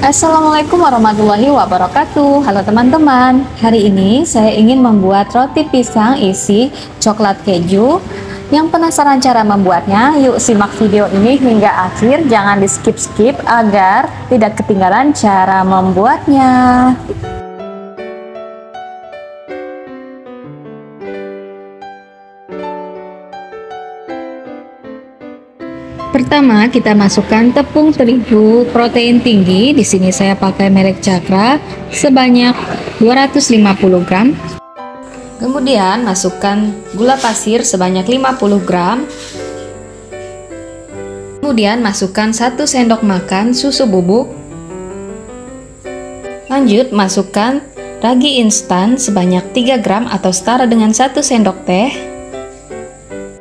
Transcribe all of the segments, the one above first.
Assalamualaikum warahmatullahi wabarakatuh. Halo teman-teman, hari ini saya ingin membuat roti pisang isi coklat keju. Yang penasaran cara membuatnya? Yuk simak video ini hingga akhir, jangan di skip-skip agar tidak ketinggalan cara membuatnya. Pertama, kita masukkan tepung terigu protein tinggi. Di sini saya pakai merek Cakra sebanyak 250 gram. Kemudian masukkan gula pasir sebanyak 50 gram. Kemudian masukkan 1 sendok makan susu bubuk. Lanjut masukkan ragi instan sebanyak 3 gram atau setara dengan 1 sendok teh.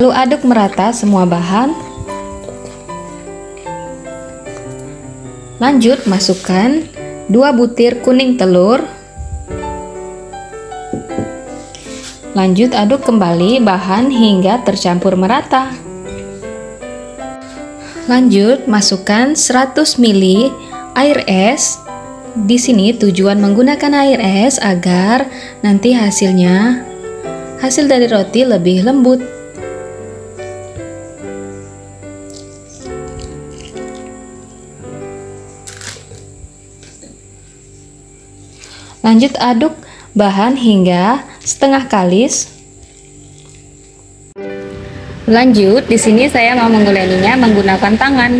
Lalu aduk merata semua bahan. Lanjut masukkan 2 butir kuning telur. Lanjut aduk kembali bahan hingga tercampur merata. Lanjut masukkan 100 ml air es. Di sini tujuan menggunakan air es agar nanti hasil dari roti lebih lembut. Lanjut aduk bahan hingga setengah kalis. Lanjut, di sini saya mau mengguleninya menggunakan tangan.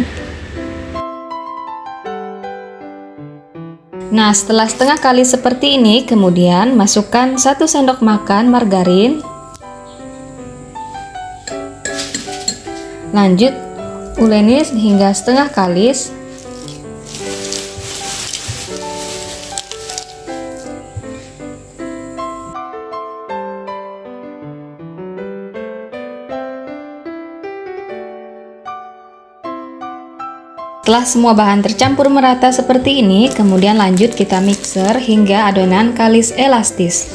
Nah, setelah setengah kalis seperti ini, kemudian masukkan 1 sendok makan margarin. Lanjut, uleni hingga setengah kalis. Setelah semua bahan tercampur merata seperti ini, kemudian lanjut kita mixer hingga adonan kalis elastis.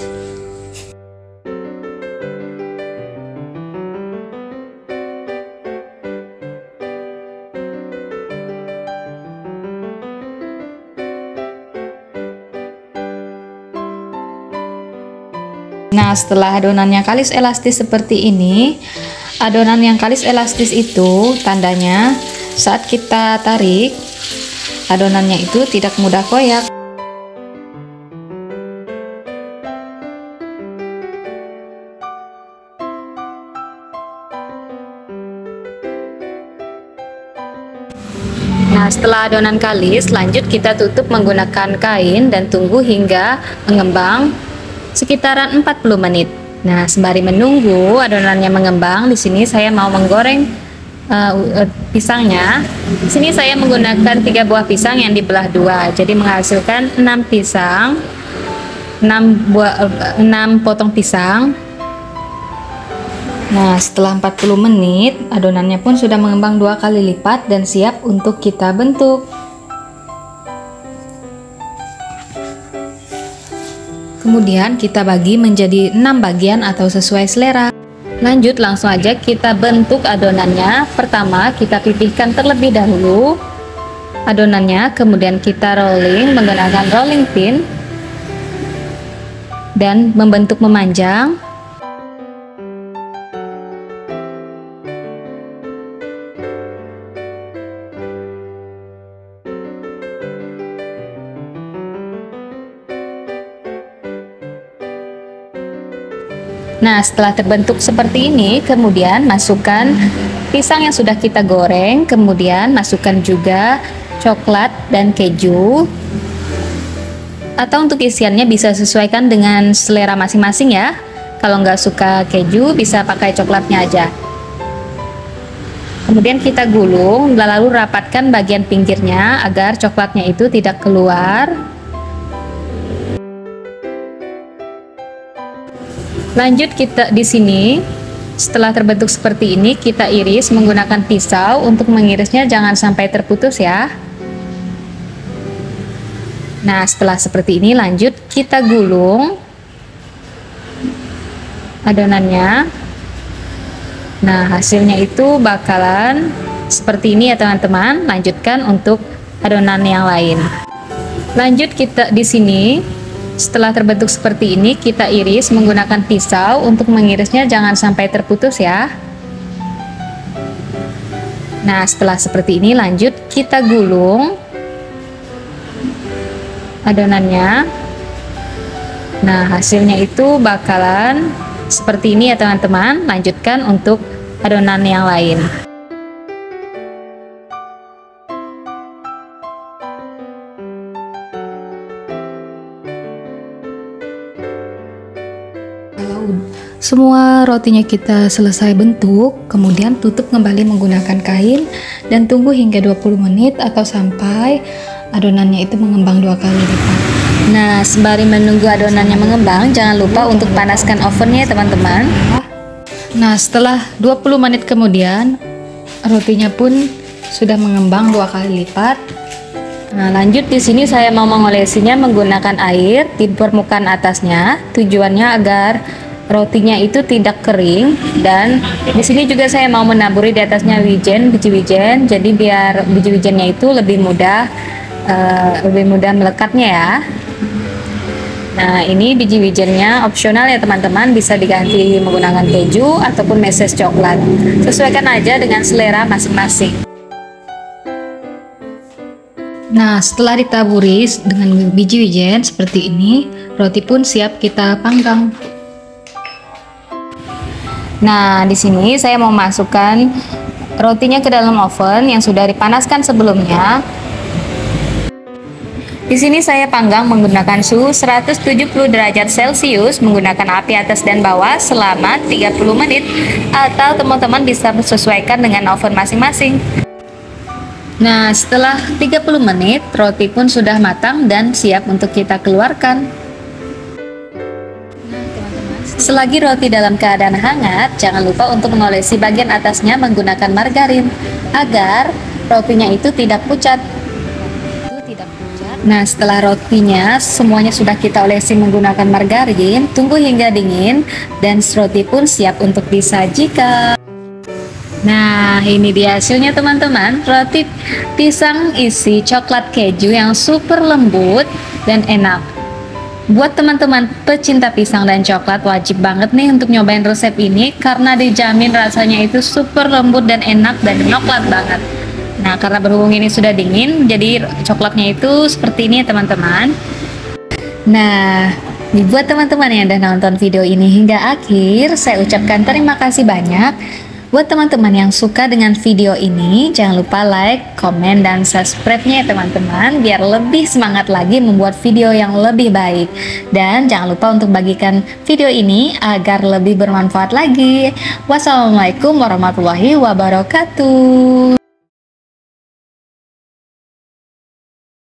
Nah, setelah adonannya kalis elastis seperti ini, adonan yang kalis elastis itu tandanya saat kita tarik, adonannya itu tidak mudah koyak. Nah, setelah adonan kalis, lanjut kita tutup menggunakan kain dan tunggu hingga mengembang sekitaran 40 menit. Nah, sembari menunggu adonannya mengembang, di sini saya mau menggoreng pisangnya. Di sini saya menggunakan 3 buah pisang yang dibelah 2, jadi menghasilkan 6 pisang, 6 potong pisang. Nah, setelah 40 menit adonannya pun sudah mengembang 2 kali lipat dan siap untuk kita bentuk. Kemudian kita bagi menjadi 6 bagian atau sesuai selera. Lanjut langsung aja kita bentuk adonannya. Pertama kita pipihkan terlebih dahulu adonannya, kemudian kita rolling menggunakan rolling pin dan membentuk memanjang. Nah, setelah terbentuk seperti ini, kemudian masukkan pisang yang sudah kita goreng, kemudian masukkan juga coklat dan keju. Atau untuk isiannya bisa sesuaikan dengan selera masing-masing ya. Kalau nggak suka keju, bisa pakai coklatnya aja. Kemudian kita gulung, lalu rapatkan bagian pinggirnya agar coklatnya itu tidak keluar. Lanjut kita di sini, setelah terbentuk seperti ini, kita iris menggunakan pisau. Untuk mengirisnya jangan sampai terputus ya. Nah, setelah seperti ini lanjut kita gulung adonannya. Nah, hasilnya itu bakalan seperti ini ya teman-teman. Lanjutkan untuk adonan yang lain. Lanjut kita di sini, setelah terbentuk seperti ini, kita iris menggunakan pisau. Untuk mengirisnya jangan sampai terputus ya. Nah, setelah seperti ini lanjut kita gulung adonannya. Nah, hasilnya itu bakalan seperti ini ya teman-teman. Lanjutkan untuk adonan yang lain. Semua rotinya kita selesai bentuk, kemudian tutup kembali menggunakan kain dan tunggu hingga 20 menit atau sampai adonannya itu mengembang 2 kali lipat. Nah, sembari menunggu adonannya mengembang, jangan lupa untuk panaskan ovennya ya teman-teman. Nah, setelah 20 menit kemudian, rotinya pun sudah mengembang 2 kali lipat. Nah, lanjut di sini saya mau mengolesinya menggunakan air di permukaan atasnya. Tujuannya agar rotinya itu tidak kering, dan di sini juga saya mau menaburi di atasnya biji wijen, jadi biar biji wijennya itu lebih mudah melekatnya ya. Nah, ini biji wijennya opsional ya teman-teman, bisa diganti menggunakan keju ataupun meses coklat. Sesuaikan aja dengan selera masing-masing. Nah, setelah ditaburi dengan biji wijen seperti ini, roti pun siap kita panggang. Nah, di sini saya mau masukkan rotinya ke dalam oven yang sudah dipanaskan sebelumnya. Di sini saya panggang menggunakan suhu 170 derajat Celcius menggunakan api atas dan bawah selama 30 menit, atau teman-teman bisa menyesuaikan dengan oven masing-masing. Nah, setelah 30 menit roti pun sudah matang dan siap untuk kita keluarkan. Selagi roti dalam keadaan hangat, jangan lupa untuk mengolesi bagian atasnya menggunakan margarin agar rotinya itu tidak pucat. Nah, setelah rotinya semuanya sudah kita olesi menggunakan margarin, tunggu hingga dingin dan roti pun siap untuk disajikan. Nah, ini dia hasilnya teman-teman, roti pisang isi coklat keju yang super lembut dan enak. Buat teman-teman pecinta pisang dan coklat, wajib banget nih untuk nyobain resep ini karena dijamin rasanya itu super lembut dan enak dan coklat banget. Nah, karena berhubung ini sudah dingin, jadi coklatnya itu seperti ini ya teman-teman. Nah, buat teman-teman yang udah nonton video ini hingga akhir, saya ucapkan terima kasih banyak. Buat teman-teman yang suka dengan video ini, jangan lupa like, komen, dan subscribe-nya ya teman-teman, biar lebih semangat lagi membuat video yang lebih baik. Dan jangan lupa untuk bagikan video ini agar lebih bermanfaat lagi. Wassalamualaikum warahmatullahi wabarakatuh.